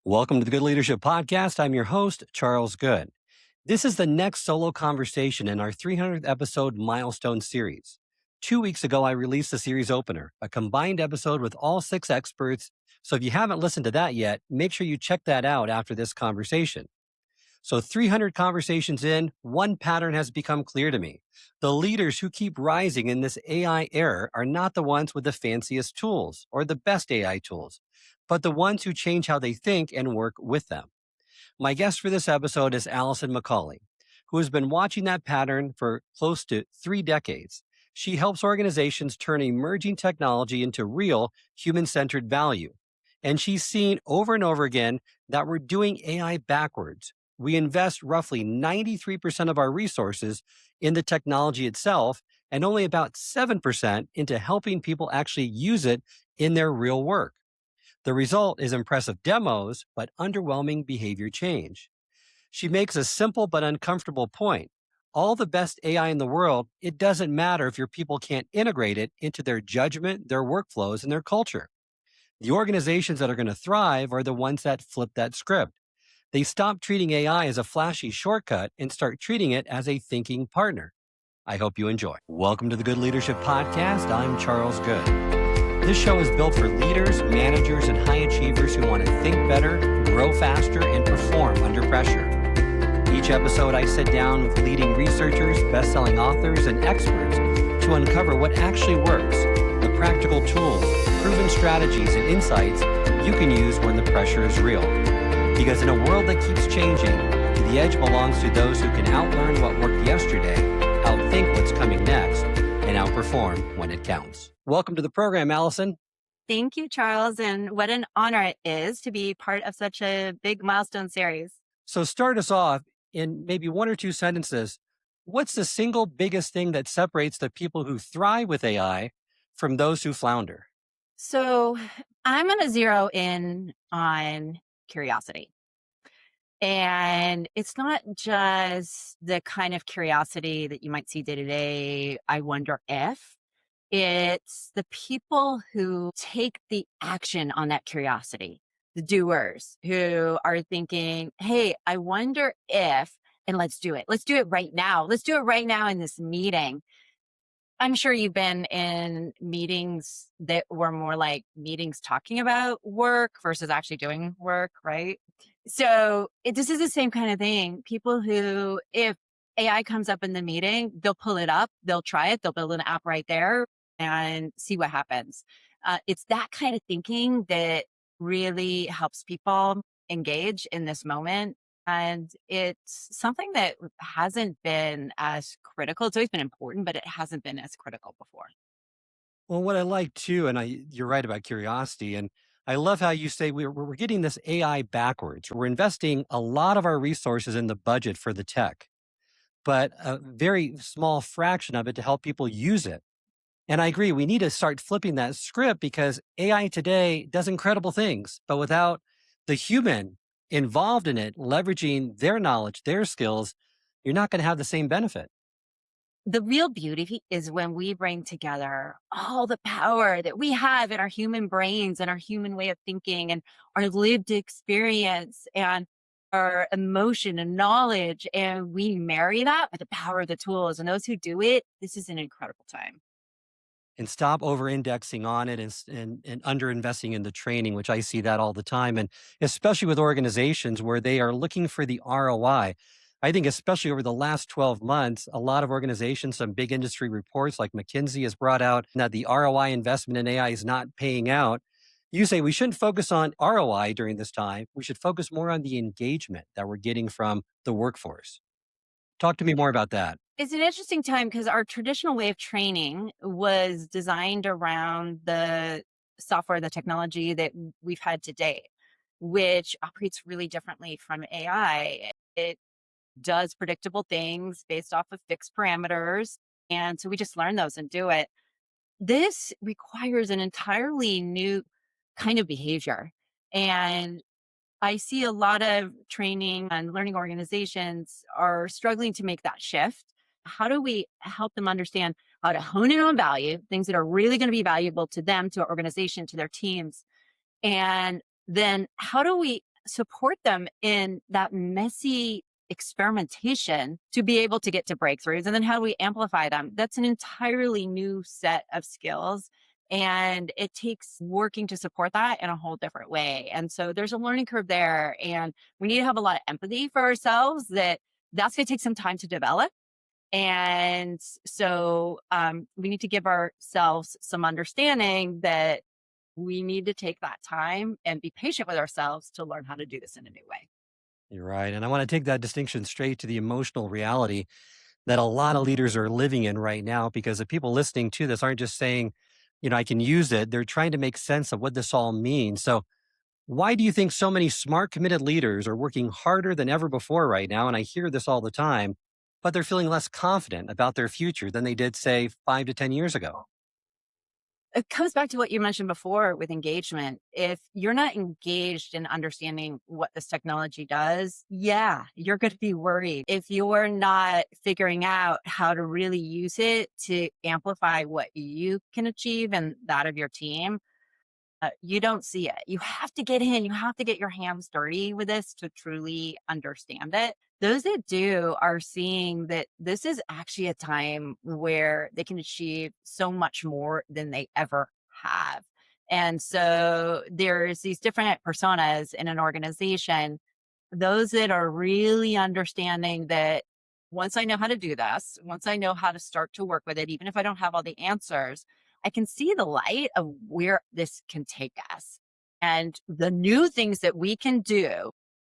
Welcome to the Good Leadership Podcast. I'm your host, Charles Good. This is the next solo conversation in our 300th episode Milestone series. 2 weeks ago, I released the series opener, a combined episode with all 6 experts. So if you haven't listened to that yet, make sure you check that out after this conversation. So 300 conversations in, one pattern has become clear to me. The leaders who keep rising in this AI era are not the ones with the fanciest tools or the best AI tools, but the ones who change how they think and work with them. My guest for this episode is Alison McCauley, who has been watching that pattern for close to 3 decades. She helps organizations turn emerging technology into real human-centered value. And she's seen over and over again that we're doing AI backwards. We invest roughly 93% of our resources in the technology itself and only about 7% into helping people actually use it in their real work. The result is impressive demos, but underwhelming behavior change. She makes a simple but uncomfortable point. All the best AI in the world, it doesn't matter if your people can't integrate it into their judgment, their workflows, and their culture. The organizations that are going to thrive are the ones that flip that script. They stop treating AI as a flashy shortcut and start treating it as a thinking partner. I hope you enjoy. Welcome to the Good Leadership Podcast. I'm Charles Good. This show is built for leaders, managers, and high achievers who want to think better, grow faster, and perform under pressure. Each episode, I sit down with leading researchers, best-selling authors, and experts to uncover what actually works, the practical tools, proven strategies, and insights you can use when the pressure is real. Because in a world that keeps changing, the edge belongs to those who can outlearn what worked yesterday, outthink what's coming next, and outperform when it counts. Welcome to the program, Alison. Thank you, Charles. And what an honor it is to be part of such a big milestone series. So start us off in maybe 1 or 2 sentences. What's the single biggest thing that separates the people who thrive with AI from those who flounder? So I'm going to zero in on curiosity. And it's not just the kind of curiosity that you might see day to day. I wonder if. It's the people who take the action on that curiosity, the doers who are thinking, hey, I wonder if, and let's do it. Let's do it right now. Let's do it right now in this meeting. I'm sure you've been in meetings that were more like meetings talking about work versus actually doing work, right? So this is the same kind of thing. People who, if AI comes up in the meeting, they'll pull it up, they'll try it, they'll build an app right there and see what happens. It's that kind of thinking that really helps people engage in this moment. And it's something that hasn't been as critical. It's always been important, but it hasn't been as critical before. Well, what I like too, and you're right about curiosity, and I love how you say we're getting this AI backwards. We're investing a lot of our resources in the budget for the tech, but a very small fraction of it to help people use it. And I agree, we need to start flipping that script because AI today does incredible things, but without the human involved in it, leveraging their knowledge, their skills, you're not going to have the same benefit. The real beauty is when we bring together all the power that we have in our human brains and our human way of thinking and our lived experience and our emotion and knowledge. And we marry that with the power of the tools. And those who do it, this is an incredible time. And stop over-indexing on it and under-investing in the training, which I see that all the time. And especially with organizations where they are looking for the ROI. I think especially over the last 12 months, a lot of organizations, some big industry reports like McKinsey has brought out that the ROI investment in AI is not paying out. You say we shouldn't focus on ROI during this time. We should focus more on the engagement that we're getting from the workforce. Talk to me more about that. It's an interesting time because our traditional way of training was designed around the software, the technology that we've had today, which operates really differently from AI. It does predictable things based off of fixed parameters. And so we just learn those and do it. This requires an entirely new kind of behavior. And I see a lot of training and learning organizations are struggling to make that shift. How do we help them understand how to hone in on value, things that are really going to be valuable to them, to our organization, to their teams? And then how do we support them in that messy experimentation to be able to get to breakthroughs. And then how do we amplify them? That's an entirely new set of skills. And it takes working to support that in a whole different way. And so there's a learning curve there. And we need to have a lot of empathy for ourselves that's going to take some time to develop. And so we need to give ourselves some understanding that we need to take that time and be patient with ourselves to learn how to do this in a new way. You're right. And I want to take that distinction straight to the emotional reality that a lot of leaders are living in right now, because the people listening to this aren't just saying, I can use it. They're trying to make sense of what this all means. So, why do you think so many smart, committed leaders are working harder than ever before right now? And I hear this all the time, but they're feeling less confident about their future than they did, say, 5 to 10 years ago. It comes back to what you mentioned before with engagement. If you're not engaged in understanding what this technology does, yeah, you're going to be worried. If you're not figuring out how to really use it to amplify what you can achieve and that of your team, you don't see it. You have to get in, you have to get your hands dirty with this to truly understand it. Those that do are seeing that this is actually a time where they can achieve so much more than they ever have. And so there's these different personas in an organization, those that are really understanding that once I know how to do this, once I know how to start to work with it, even if I don't have all the answers, I can see the light of where this can take us and the new things that we can do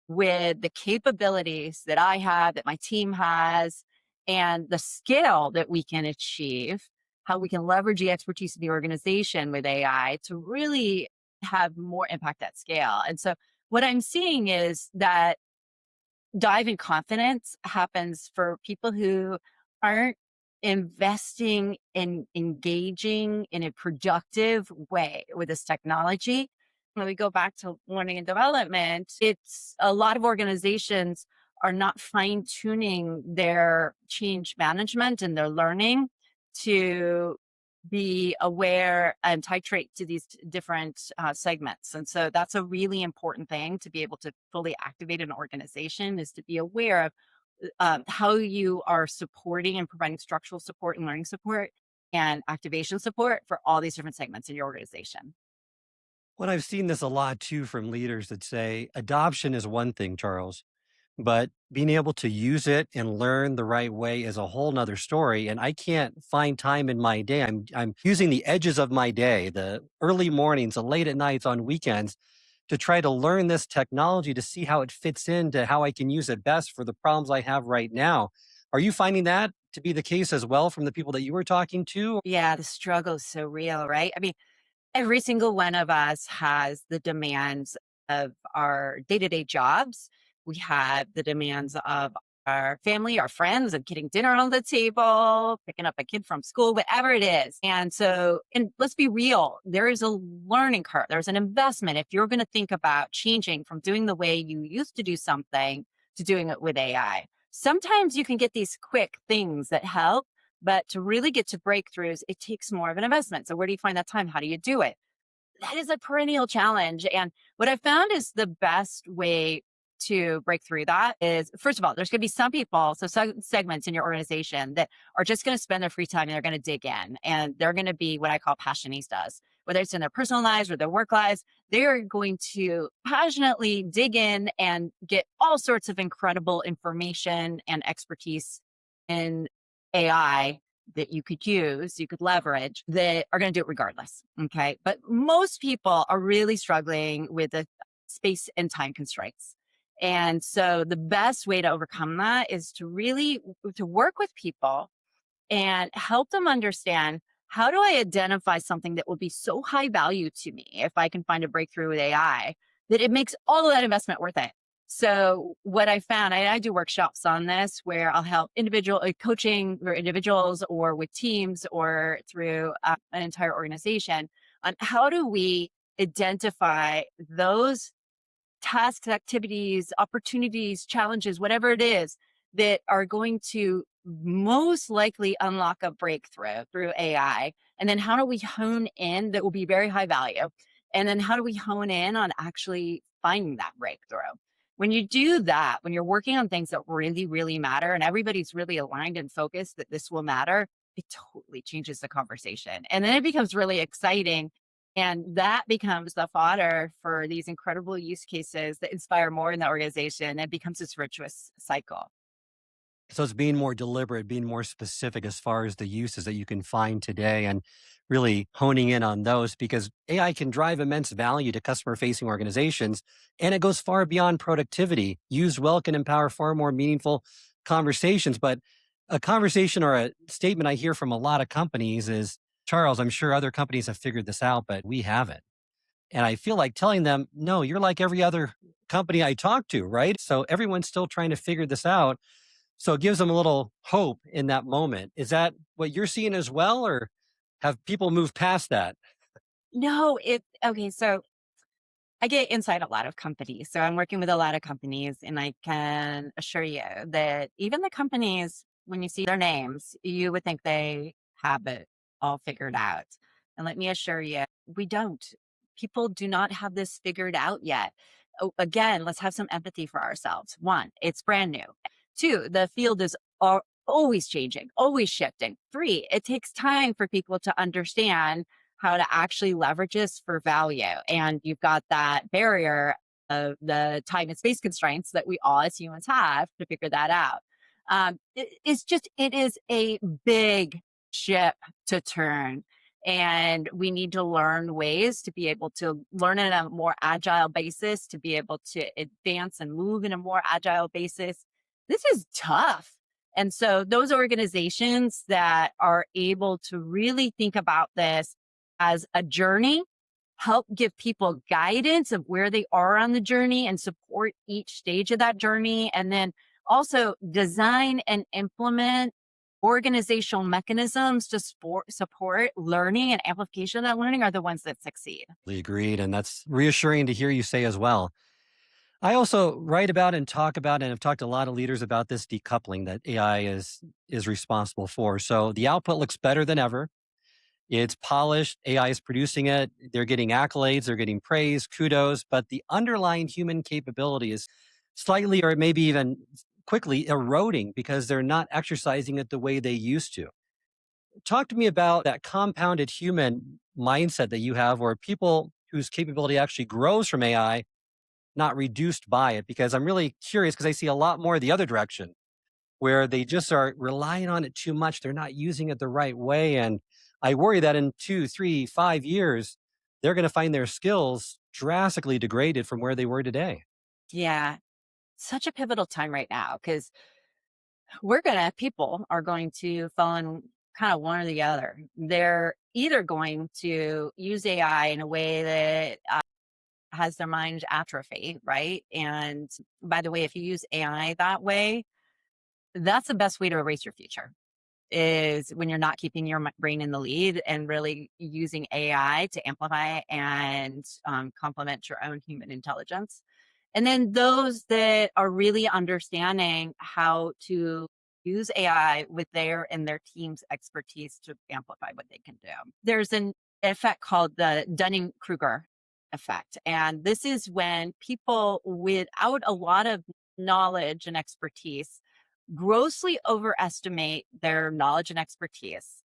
with the capabilities that I have, that my team has, and the scale that we can achieve, how we can leverage the expertise of the organization with AI to really have more impact at scale. And so what I'm seeing is that dive in confidence happens for people who aren't investing in engaging in a productive way with this technology. When we go back to learning and development, it's a lot of organizations are not fine tuning their change management and their learning to be aware and titrate to these different segments. And so that's a really important thing to be able to fully activate an organization, is to be aware of how you are supporting and providing structural support and learning support and activation support for all these different segments in your organization. What I've seen this a lot too from leaders that say adoption is one thing, Charles, but being able to use it and learn the right way is a whole nother story. And I can't find time in my day. I'm using the edges of my day, the early mornings, the late at nights, on weekends, to try to learn this technology to see how it fits into how I can use it best for the problems I have right now. Are you finding that to be the case as well from the people that you were talking to? Yeah, the struggle is so real, right? I mean, every single one of us has the demands of our day-to-day jobs. We have the demands of our family, our friends, of getting dinner on the table, picking up a kid from school, whatever it is. And so, and let's be real, there is a learning curve. There's an investment. If you're going to think about changing from doing the way you used to do something to doing it with AI, sometimes you can get these quick things that help. But to really get to breakthroughs, it takes more of an investment. So where do you find that time? How do you do it? That is a perennial challenge. And what I found is the best way to break through that is, first of all, there's going to be some people, so some segments in your organization that are just going to spend their free time and they're going to dig in, and they're going to be what I call passionistas, whether it's in their personal lives or their work lives. They're going to passionately dig in and get all sorts of incredible information and expertise in AI that you could use, you could leverage, that are going to do it regardless. Okay. But most people are really struggling with the space and time constraints. And so the best way to overcome that is to really to work with people and help them understand, how do I identify something that will be so high value to me if I can find a breakthrough with AI that it makes all of that investment worth it. So what I found, I do workshops on this where I'll help individual coaching for individuals or with teams or through an entire organization on how do we identify those tasks, activities, opportunities, challenges, whatever it is that are going to most likely unlock a breakthrough through AI. And then how do we hone in that will be very high value? And then how do we hone in on actually finding that breakthrough. When you do that, when you're working on things that really, really matter and everybody's really aligned and focused that this will matter, it totally changes the conversation. And then it becomes really exciting. And that becomes the fodder for these incredible use cases that inspire more in the organization. It becomes this virtuous cycle. So it's being more deliberate, being more specific as far as the uses that you can find today and really honing in on those because AI can drive immense value to customer facing organizations and it goes far beyond productivity. Used well can empower far more meaningful conversations. But a conversation or a statement I hear from a lot of companies is, Charles, I'm sure other companies have figured this out, but we haven't. And I feel like telling them, no, you're like every other company I talk to, right? So everyone's still trying to figure this out, so it gives them a little hope in that moment. Is that what you're seeing as well, or have people moved past that? No, okay. So I get inside a lot of companies. So I'm working with a lot of companies, and I can assure you that even the companies, when you see their names, you would think they have it all figured out. And let me assure you, we don't. People do not have this figured out yet. Again, let's have some empathy for ourselves. One, it's brand new. Two, the field is always changing, always shifting. Three, it takes time for people to understand how to actually leverage this for value. And you've got that barrier of the time and space constraints that we all as humans have to figure that out. It is a big ship to turn. And we need to learn ways to be able to learn in a more agile basis, to be able to advance and move in a more agile basis. This is tough. And so those organizations that are able to really think about this as a journey, help give people guidance of where they are on the journey and support each stage of that journey. And then also design and implement organizational mechanisms to support learning and amplification of that learning are the ones that succeed. Agreed. And that's reassuring to hear you say as well. I also write about and talk about, and have talked to a lot of leaders about this decoupling that AI is responsible for. So the output looks better than ever. It's polished. AI is producing it. They're getting accolades. They're getting praise, kudos. But the underlying human capability is slightly, or maybe even quickly, eroding because they're not exercising it the way they used to. Talk to me about that compounded human mindset that you have, or people whose capability actually grows from AI, not reduced by it. Because I'm really curious because I see a lot more the other direction where they just are relying on it too much. They're not using it the right way. And I worry that in 2, 3, 5 years, they're going to find their skills drastically degraded from where they were today. Yeah, such a pivotal time right now because people are going to fall in kind of one or the other. They're either going to use AI in a way that has their mind atrophy, right? And by the way, if you use AI that way, that's the best way to erase your future is when you're not keeping your brain in the lead and really using AI to amplify and complement your own human intelligence. And then those that are really understanding how to use AI with their team's expertise to amplify what they can do. There's an effect called the Dunning-Kruger effect. And this is when people without a lot of knowledge and expertise grossly overestimate their knowledge and expertise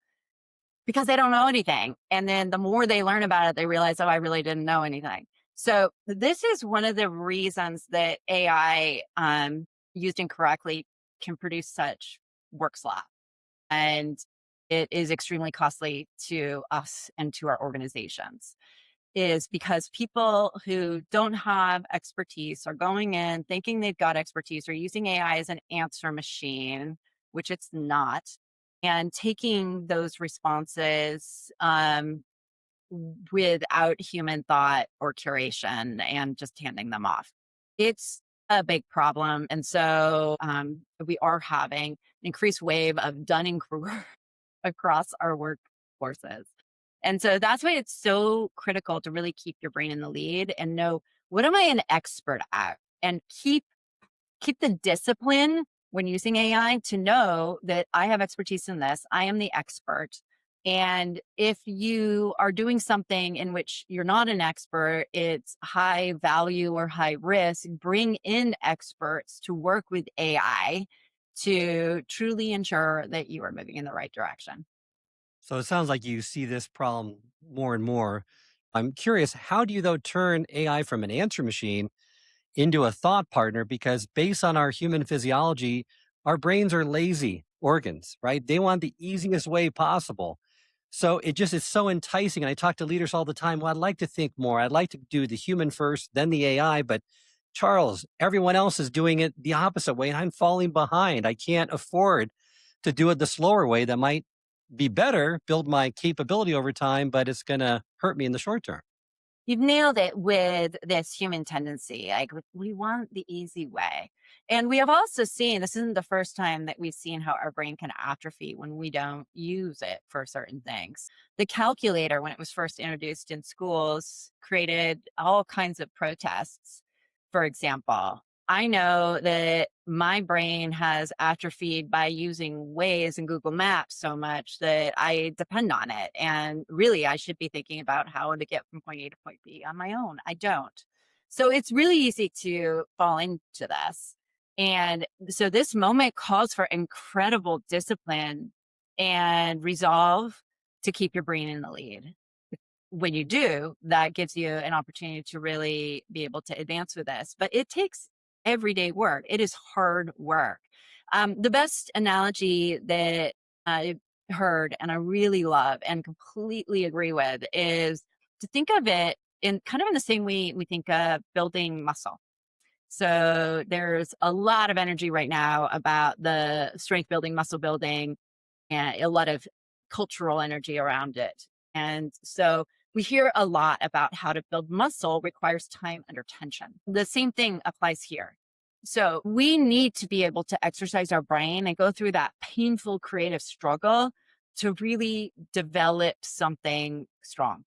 because they don't know anything. And then the more they learn about it, they realize, oh, I really didn't know anything. So this is one of the reasons that AI used incorrectly can produce such work slop. And it is extremely costly to us and to our organizations is because people who don't have expertise are going in thinking they've got expertise or using AI as an answer machine, which it's not, and taking those responses without human thought or curation and just handing them off. It's a big problem. And so we are having an increased wave of Dunning-Kruger across our workforces. And so that's why it's so critical to really keep your brain in the lead and know what am I an expert at and keep the discipline when using AI to know that I have expertise in this. I am the expert And if you are doing something in which you're not an expert, it's high value or high risk, bring in experts to work with AI to truly ensure that you are moving in the right direction. So it sounds like you see this problem more and more. I'm curious, how do you, though, turn AI from an answer machine into a thought partner? Because based on our human physiology, our brains are lazy organs, right? They want the easiest way possible. So it just is so enticing. And I talk to leaders all the time. Well, I'd like to think more. I'd like to do the human first, then the AI. But Charles, everyone else is doing it the opposite way, and I'm falling behind. I can't afford to do it the slower way that might be better, build my capability over time, but it's going to hurt me in the short term. You've nailed it with this human tendency. Like we want the easy way. And we have also seen this isn't the first time that we've seen how our brain can atrophy when we don't use it for certain things. The calculator, when it was first introduced in schools, created all kinds of protests. For example, I know that my brain has atrophied by using Waze and Google Maps so much that I depend on it. And really, I should be thinking about how to get from point A to point B on my own. I don't. So it's really easy to fall into this. And so this moment calls for incredible discipline and resolve to keep your brain in the lead. When you do, that gives you an opportunity to really be able to advance with this. But it takes everyday work. It is hard work. The best analogy that I heard and I really love and completely agree with is to think of it in kind of in the same way we think of building muscle. So there's a lot of energy right now about the strength building, muscle building, and a lot of cultural energy around it. And so we hear a lot about how to build muscle requires time under tension. The same thing applies here. So we need to be able to exercise our brain and go through that painful creative struggle to really develop something strong.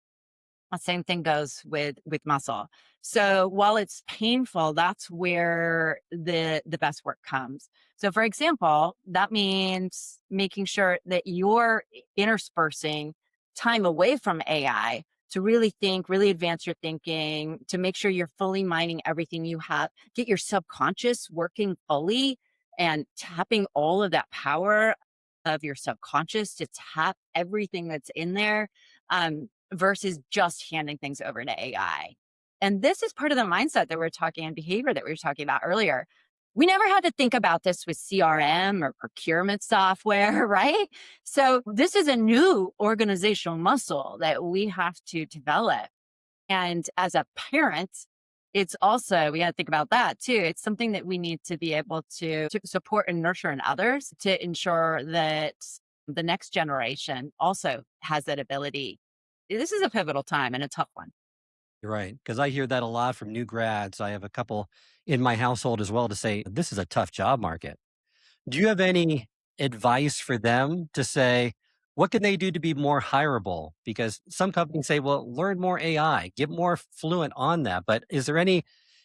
The same thing goes with muscle. So while it's painful, that's where the best work comes. So for example, that means making sure that you're interspersing time away from AI to really think, really advance your thinking, to make sure you're fully mining everything you have, get your subconscious working fully and tapping all of that power of your subconscious to tap everything that's in there. Versus just handing things over to AI. And this is part of the mindset that we're talking and behavior that we were talking about earlier. We never had to think about this with CRM or procurement software, right? So this is a new organizational muscle that we have to develop. And as a parent, it's also, we got to think about that too. It's something that we need to be able to support and nurture in others to ensure that the next generation also has that ability. This is a pivotal time and a tough one. You're right. Because I hear that a lot from new grads. I have a couple in my household as well to say, this is a tough job market. Do you have any advice for them to say, what can they do to be more hireable? Because some companies say, well, learn more AI, get more fluent on that. But is there any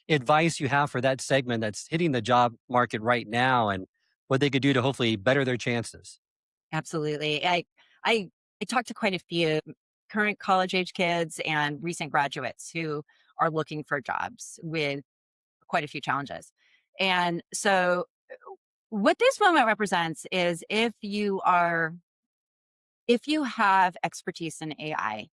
advice you have for that segment that's hitting the job market right now and what they could do to hopefully better their chances? Absolutely. I I talked to quite a few current college age kids and recent graduates who are looking for jobs with quite a few challenges. And so what this moment represents is if you have expertise in AI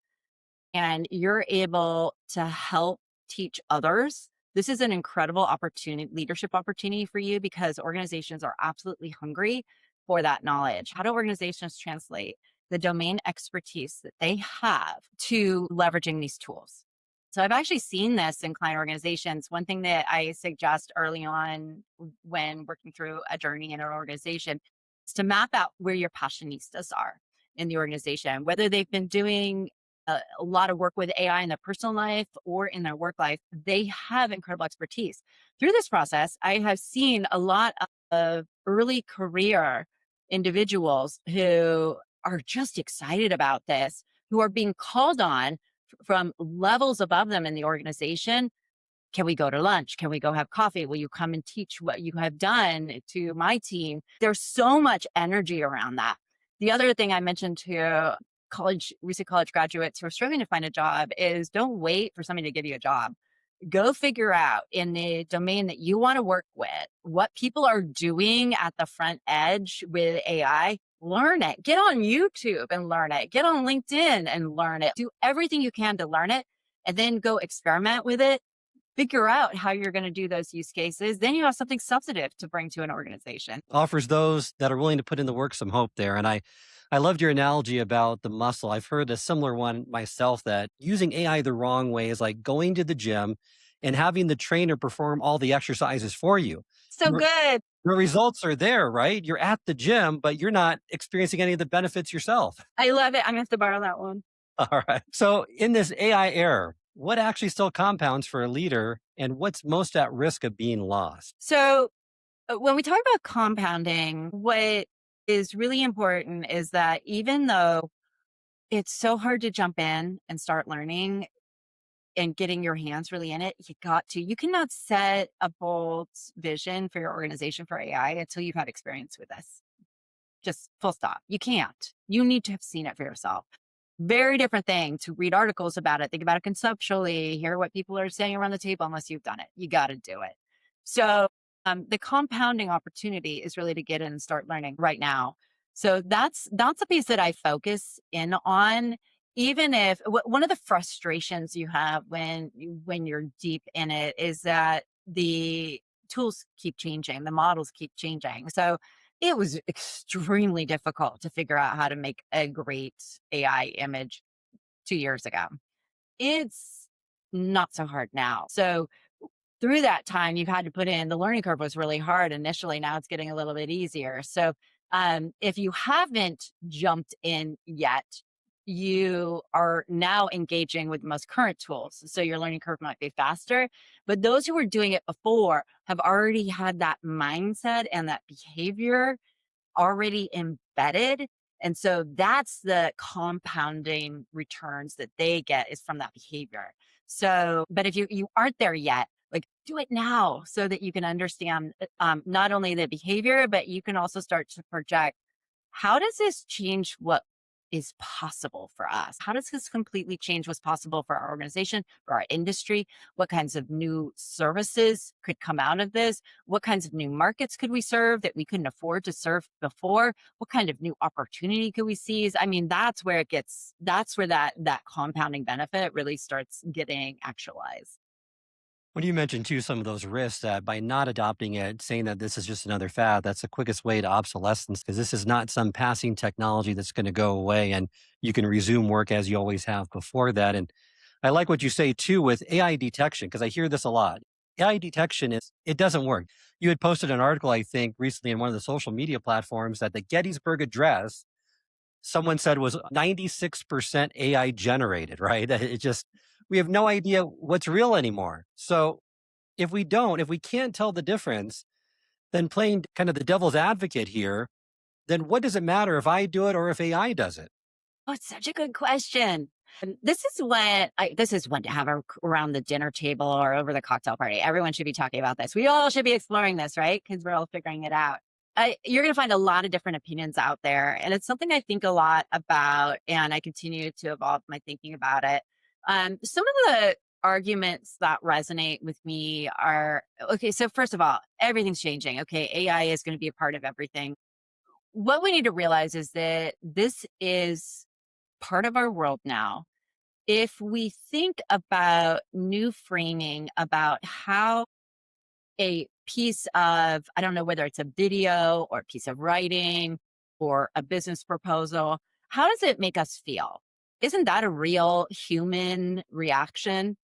and you're able to help teach others, this is an incredible opportunity, leadership opportunity for you because organizations are absolutely hungry for that knowledge. How do organizations translate the domain expertise that they have to leveraging these tools? So I've actually seen this in client organizations. One thing that I suggest early on when working through a journey in an organization is to map out where your passionistas are in the organization, whether they've been doing a lot of work with AI in their personal life or in their work life, they have incredible expertise. Through this process, I have seen a lot of early career individuals who are just excited about this, who are being called on from levels above them in the organization. Can we go to lunch? Can we go have coffee? Will you come and teach what you have done to my team? There's so much energy around that. The other thing I mentioned too recent college graduates who are struggling to find a job is don't wait for somebody to give you a job. Go figure out in the domain that you want to work with what people are doing at the front edge with AI. Learn it. Get on YouTube and learn it. Get on LinkedIn and learn it. Do everything you can to learn it and then go experiment with it. Figure out how you're going to do those use cases. Then you have something substantive to bring to an organization. Offers those that are willing to put in the work some hope there. And I loved your analogy about the muscle. I've heard a similar one myself that using AI the wrong way is like going to the gym and having the trainer perform all the exercises for you. So Your, good. your results are there, right? You're at the gym, but you're not experiencing any of the benefits yourself. I love it. I'm going to have to borrow that one. All right. So, in this AI era, what actually still compounds for a leader and what's most at risk of being lost? So when we talk about compounding, what is really important is that even though it's so hard to jump in and start learning and getting your hands really in it, you cannot set a bold vision for your organization for AI until you've had experience with this. Just full stop. You can't. You need to have seen it for yourself. Very different thing to read articles about it, think about it conceptually, hear what people are saying around the table, unless you've done it. You got to do it. So the compounding opportunity is really to get in and start learning right now. So that's a piece that I focus in on. Even if one of the frustrations you have when you're deep in it is that the tools keep changing, the models keep changing. So it was extremely difficult to figure out how to make a great AI image 2 years ago. It's not so hard now. So through that time, you've had to put in the learning curve was really hard initially. Now it's getting a little bit easier. So if you haven't jumped in yet, you are now engaging with the most current tools. So your learning curve might be faster, but those who were doing it before have already had that mindset and that behavior already embedded. And so that's the compounding returns that they get is from that behavior. So, but if you aren't there yet, like do it now so that you can understand not only the behavior, but you can also start to project how does this change what is possible for us? How does this completely change what's possible for our organization, for our industry? What kinds of new services could come out of this? What kinds of new markets could we serve that we couldn't afford to serve before? What kind of new opportunity could we seize? I mean, that's where that compounding benefit really starts getting actualized. When you mentioned too some of those risks that by not adopting it, saying that this is just another fad, that's the quickest way to obsolescence because this is not some passing technology that's going to go away and you can resume work as you always have before that. And I like what you say too with AI detection because I hear this a lot. AI detection it doesn't work. You had posted an article, I think, recently in one of the social media platforms that the Gettysburg Address, someone said was 96% AI generated, right? It just, we have no idea what's real anymore. So if we can't tell the difference, then playing kind of the devil's advocate here, then what does it matter if I do it or if AI does it? Oh, it's such a good question. And this is when to have around the dinner table or over the cocktail party. Everyone should be talking about this. We all should be exploring this, right? Because we're all figuring it out. You're going to find a lot of different opinions out there. And it's something I think a lot about, and I continue to evolve my thinking about it. Some of the arguments that resonate with me are okay. So, first of all, everything's changing. Okay. AI is going to be a part of everything. What we need to realize is that this is part of our world now. If we think about new framing about how a piece of, I don't know whether it's a video or a piece of writing or a business proposal, how does it make us feel? Isn't that a real human reaction?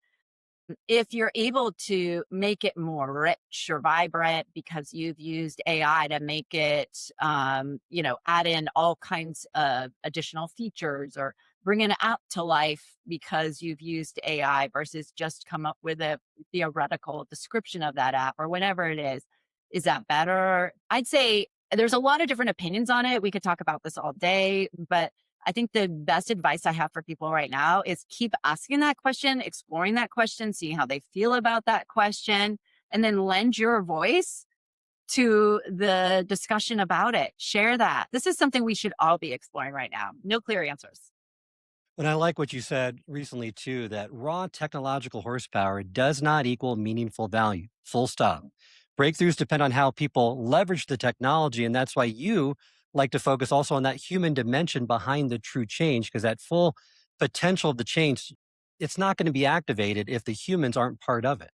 If you're able to make it more rich or vibrant because you've used AI to make it, add in all kinds of additional features or bring an app to life because you've used AI versus just come up with a theoretical description of that app or whatever it is that better? I'd say there's a lot of different opinions on it. We could talk about this all day, but I think the best advice I have for people right now is keep asking that question, exploring that question, seeing how they feel about that question, and then lend your voice to the discussion about it. Share that. This is something we should all be exploring right now. No clear answers. And I like what you said recently too, that raw technological horsepower does not equal meaningful value. Full stop. Breakthroughs depend on how people leverage the technology. And that's why you like to focus also on that human dimension behind the true change, because that full potential of the change, it's not going to be activated if the humans aren't part of it.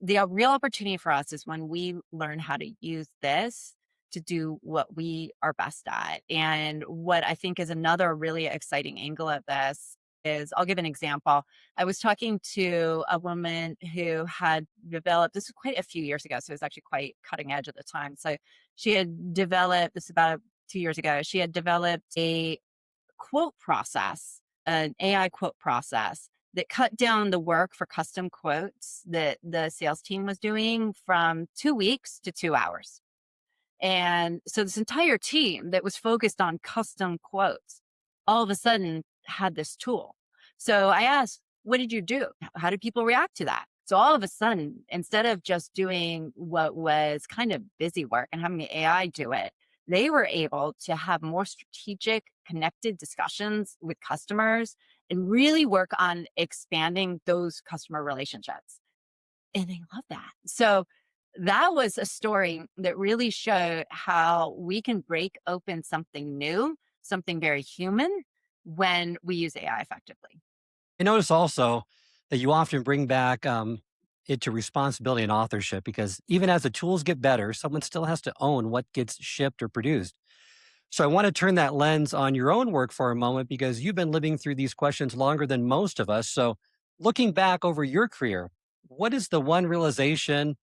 The real opportunity for us is when we learn how to use this to do what we are best at. And what I think is another really exciting angle of this is I'll give an example. I was talking to a woman who had developed, this was quite a few years ago, so it was actually quite cutting edge at the time. So she had developed, this is about 2 years ago, she had developed a quote process, an AI quote process that cut down the work for custom quotes that the sales team was doing from 2 weeks to 2 hours. And so this entire team that was focused on custom quotes all of a sudden had this tool. So I asked, what did you do? How did people react to that? So all of a sudden, instead of just doing what was kind of busy work and having the AI do it, they were able to have more strategic, connected discussions with customers and really work on expanding those customer relationships. And I love that. So that was a story that really showed how we can break open something new, something very human when we use AI effectively. I notice also that you often bring back it to responsibility and authorship, because even as the tools get better, someone still has to own what gets shipped or produced. So I want to turn that lens on your own work for a moment, because you've been living through these questions longer than most of us. So looking back over your career, what is the one realization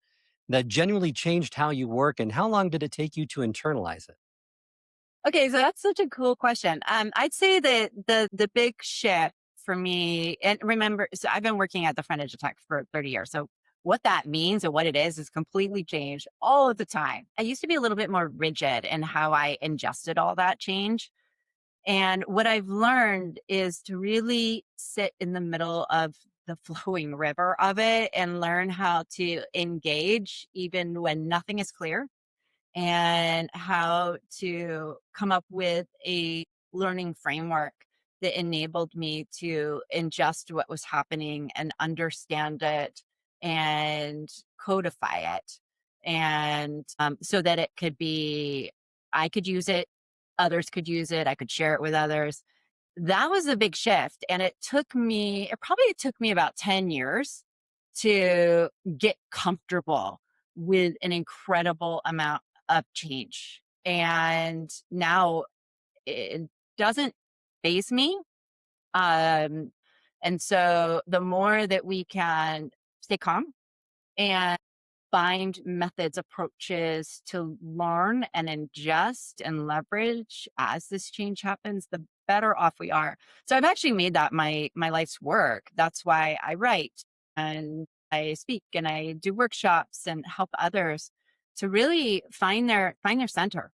that genuinely changed how you work, and how long did it take you to internalize it? Okay, so that's such a cool question. I'd say that the big shift for me, and remember, so I've been working at the front edge of tech for 30 years. So what that means and what it is completely changed all of the time. I used to be a little bit more rigid in how I ingested all that change. And what I've learned is to really sit in the middle of the flowing river of it and learn how to engage even when nothing is clear, and how to come up with a learning framework that enabled me to ingest what was happening and understand it and codify it. And so that it could be, I could use it, others could use it, I could share it with others. That was a big shift. And it probably took me about 10 years to get comfortable with an incredible amount of change. And now it doesn't phase me. Um, and so the more that we can stay calm and find methods, approaches to learn and ingest and leverage as this change happens, the better off we are. So I've actually made that my life's work. That's why I write and I speak and I do workshops and help others to really find their center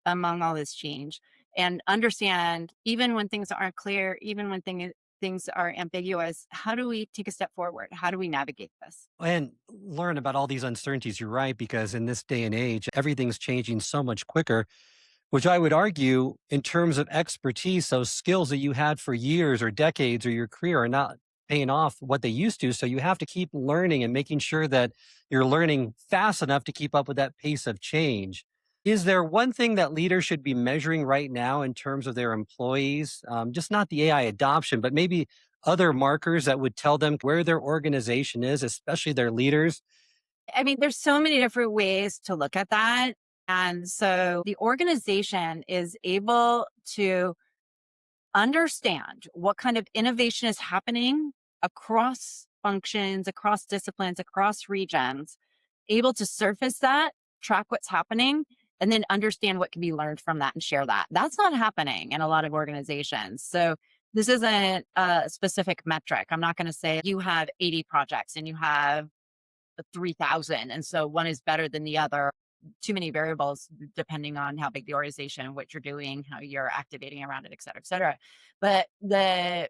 among all this change and understand, even when things aren't clear, even when things are ambiguous, how do we take a step forward? How do we navigate this? And learn about all these uncertainties. You're right, because in this day and age, everything's changing so much quicker, which I would argue, in terms of expertise, those skills that you had for years or decades or your career are not paying off what they used to. So you have to keep learning and making sure that you're learning fast enough to keep up with that pace of change. Is there one thing that leaders should be measuring right now in terms of their employees? Just not the AI adoption, but maybe other markers that would tell them where their organization is, especially their leaders? I mean, there's so many different ways to look at that. And so the organization is able to understand what kind of innovation is happening across functions, across disciplines, across regions, able to surface that, track what's happening, and then understand what can be learned from that and share that. That's not happening in a lot of organizations. So this isn't a specific metric. I'm not going to say you have 80 projects and you have 3,000. And so one is better than the other. Too many variables depending on how big the organization, what you're doing, how you're activating around it, et cetera, et cetera. But the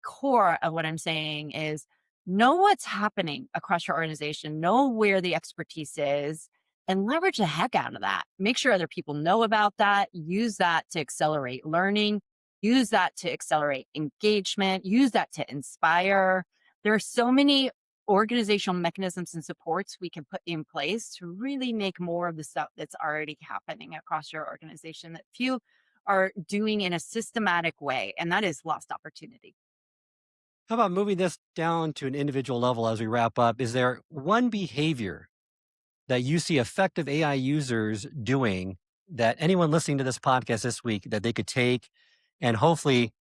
core of what I'm saying is know what's happening across your organization, know where the expertise is, and leverage the heck out of that. Make sure other people know about that, use that to accelerate learning. Use that to accelerate engagement, use that to inspire. There are so many organizational mechanisms and supports we can put in place to really make more of the stuff that's already happening across your organization that few are doing in a systematic way. And that is lost opportunity. How about moving this down to an individual level as we wrap up? Is there one behavior that you see effective AI users doing that anyone listening to this podcast this week that they could take and hopefully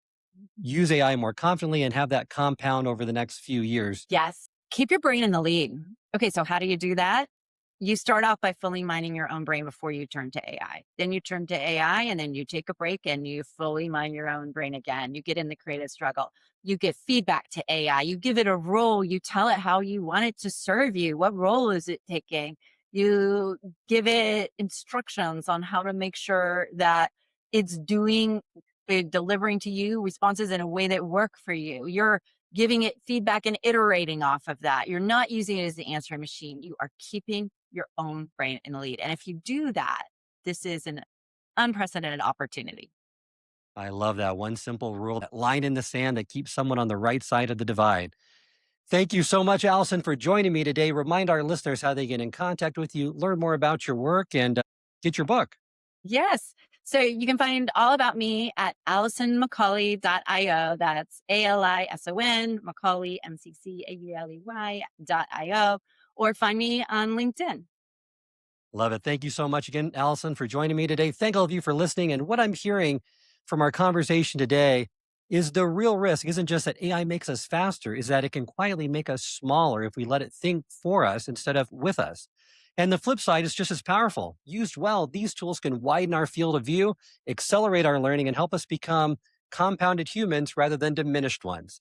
use AI more confidently and have that compound over the next few years? Yes. Keep your brain in the lead. Okay, so how do you do that? You start off by fully mining your own brain before you turn to AI. Then you turn to AI and then you take a break and you fully mine your own brain again. You get in the creative struggle. You give feedback to AI. You give it a role. You tell it how you want it to serve you. What role is it taking? You give it instructions on how to make sure that it's delivering to you responses in a way that work for you. You're giving it feedback and iterating off of that. You're not using it as the answering machine. You are keeping your own brain in the lead. And if you do that, this is an unprecedented opportunity. I love that one simple rule, that line in the sand that keeps someone on the right side of the divide. Thank you so much, Alison, for joining me today. Remind our listeners how they get in contact with you, learn more about your work, and get your book. Yes. So you can find all about me at AlisonMcCauley.io. That's ALISON, McCauley, MCCAULEY.io, or find me on LinkedIn. Love it. Thank you so much again, Alison, for joining me today. Thank all of you for listening. And what I'm hearing from our conversation today is the real risk isn't just that AI makes us faster, is that it can quietly make us smaller if we let it think for us instead of with us. And the flip side is just as powerful. Used well, these tools can widen our field of view, accelerate our learning, and help us become compounded humans rather than diminished ones.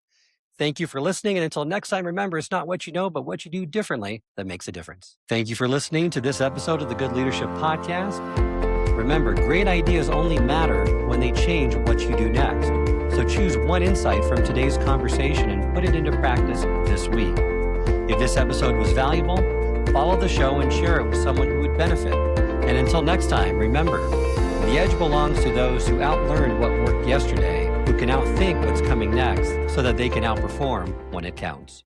Thank you for listening. And until next time, remember, it's not what you know, but what you do differently that makes a difference. Thank you for listening to this episode of the Good Leadership Podcast. Remember, great ideas only matter when they change what you do next. So choose one insight from today's conversation and put it into practice this week. If this episode was valuable, follow the show and share it with someone who would benefit. And until next time, remember, the edge belongs to those who outlearned what worked yesterday, who can outthink what's coming next so that they can outperform when it counts.